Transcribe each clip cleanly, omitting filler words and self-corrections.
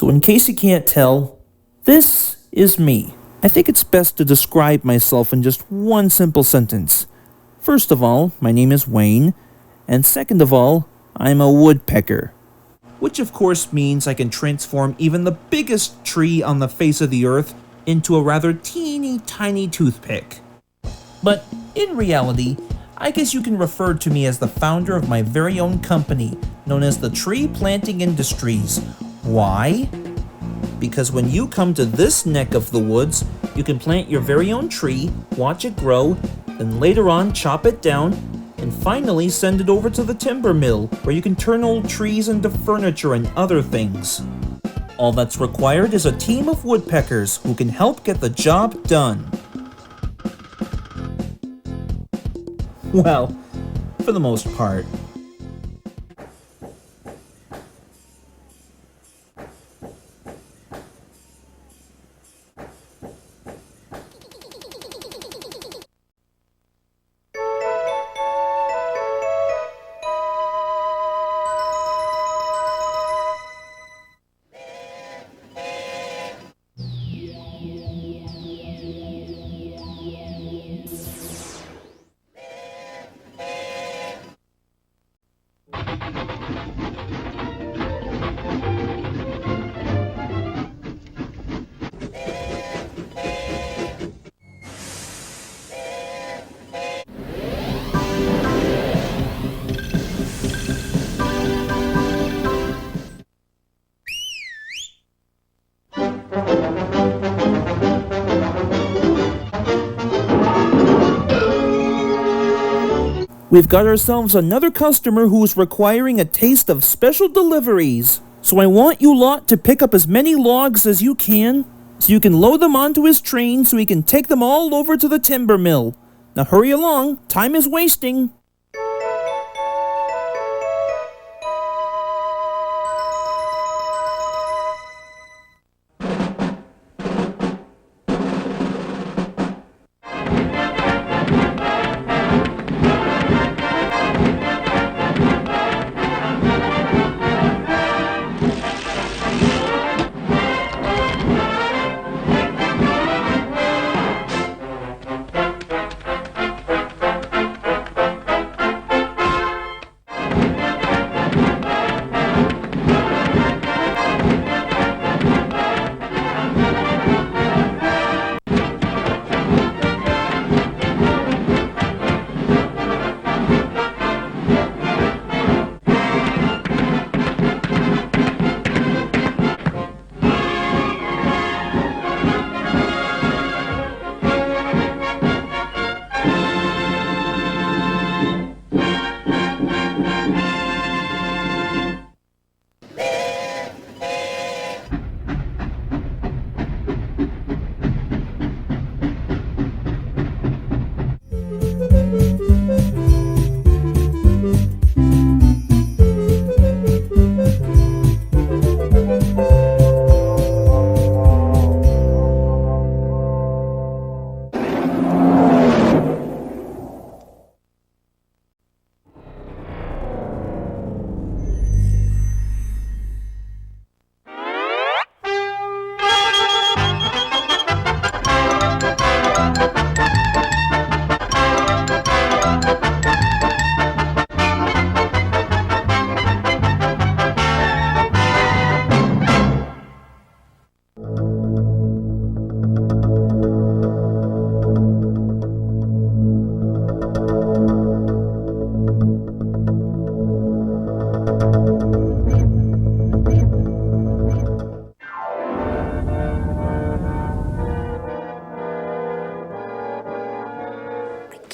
So in case you can't tell, this is me. I think it's best to describe myself in just one simple sentence. First of all, my name is Wayne, and second of all, I'm a woodpecker. Which of course means I can transform even the biggest tree on the face of the earth into a rather teeny tiny toothpick. But in reality, I guess you can refer to me as the founder of my very own company, known as the Tree Planting Industries. Why? Because when you come to this neck of the woods, you can plant your very own tree, watch it grow, then later on chop it down, and finally send it over to the timber mill, where you can turn old trees into furniture and other things. All that's required is a team of woodpeckers who can help get the job done. Well, for the most part. We've got ourselves another customer who is requiring a taste of special deliveries. So I want you lot to pick up as many logs as you can, so you can load them onto his train so he can take them all over to the timber mill. Now hurry along, time is wasting.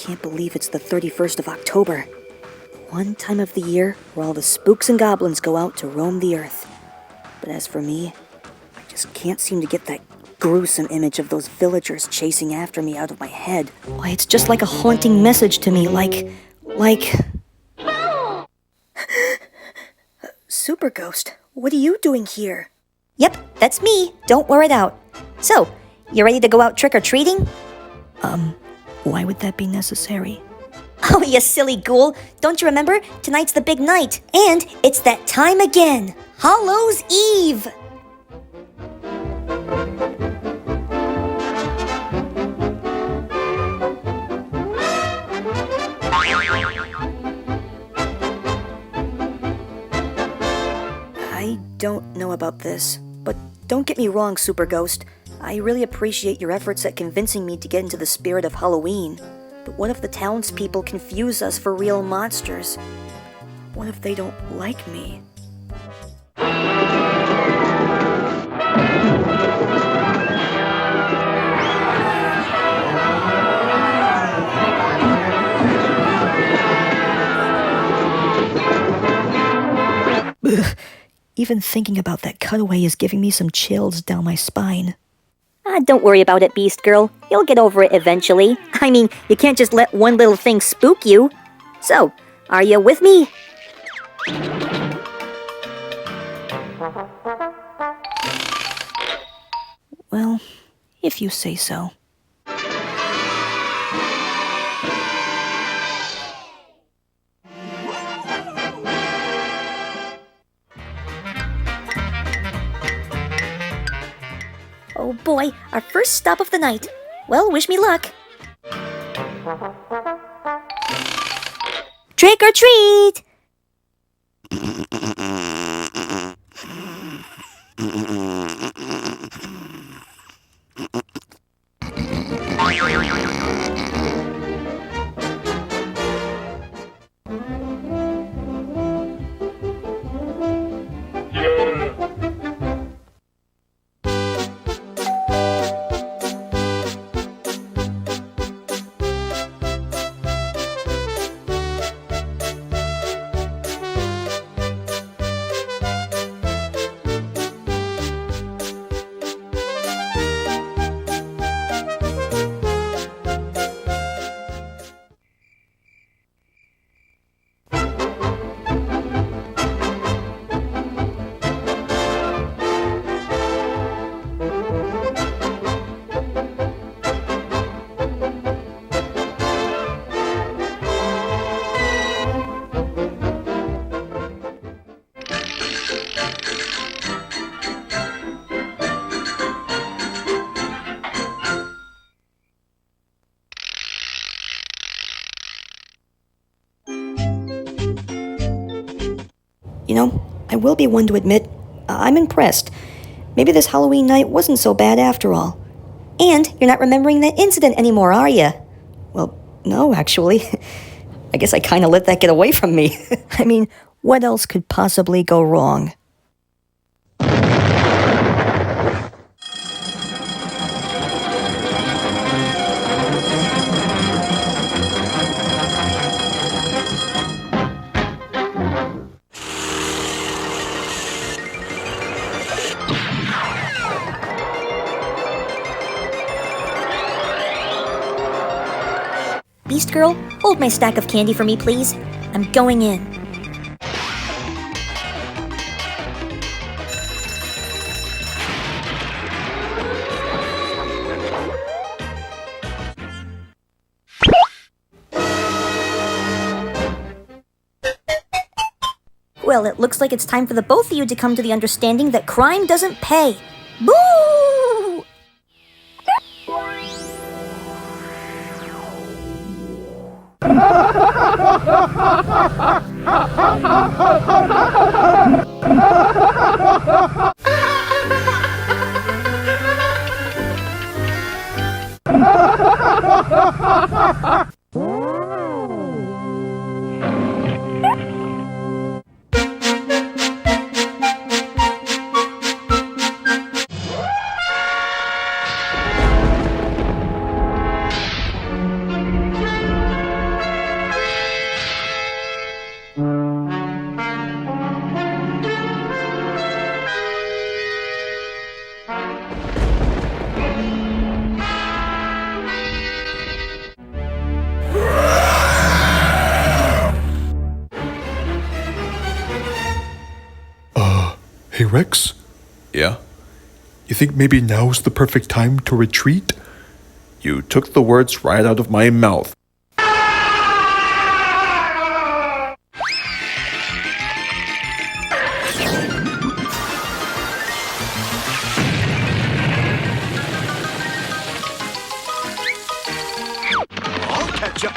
can't believe it's the 31st of October. One time of the year where all the spooks and goblins go out to roam the earth. But as for me, I just can't seem to get that gruesome image of those villagers chasing after me out of my head. Why, it's just like a haunting message to me, like... Super Ghost, what are you doing here? Yep, that's me. Don't wear it out. So, you ready to go out trick-or-treating? Why would that be necessary? Oh, you silly ghoul. Don't you remember? Tonight's the big night. And it's that time again. Hallows Eve. I don't know about this, but don't get me wrong, Super Ghost. I really appreciate your efforts at convincing me to get into the spirit of Halloween. But what if the townspeople confuse us for real monsters? What if they don't like me? Even thinking about that cutaway is giving me some chills down my spine. Don't worry about it, Beast Girl. You'll get over it eventually. I mean, you can't just let one little thing spook you. So, are you with me? Well, if you say so. Oh boy, our first stop of the night. Well, wish me luck. Trick or treat! You know, I will be one to admit, I'm impressed. Maybe this Halloween night wasn't so bad after all. And you're not remembering that incident anymore, are you? Well, no, actually. I guess I kind of let that get away from me. I mean, what else could possibly go wrong? Beast Girl, hold my stack of candy for me, please. I'm going in. Well, it looks like it's time for the both of you to come to the understanding that crime doesn't pay. Boo! Rex? Yeah? You think maybe now's the perfect time to retreat? You took the words right out of my mouth. I'll catch up.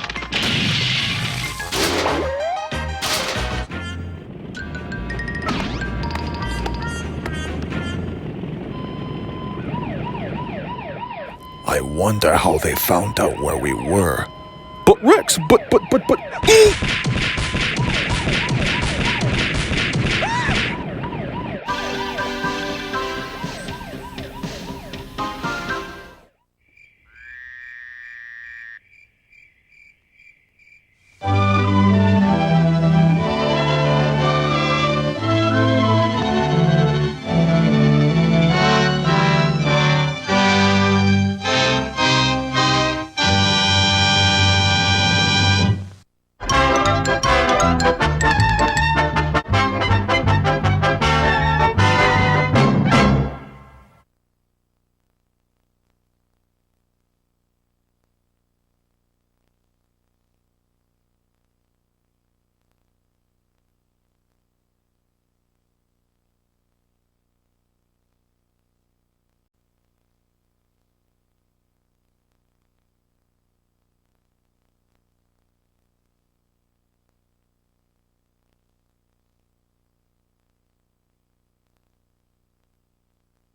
I wonder how they found out where we were. But Rex, but...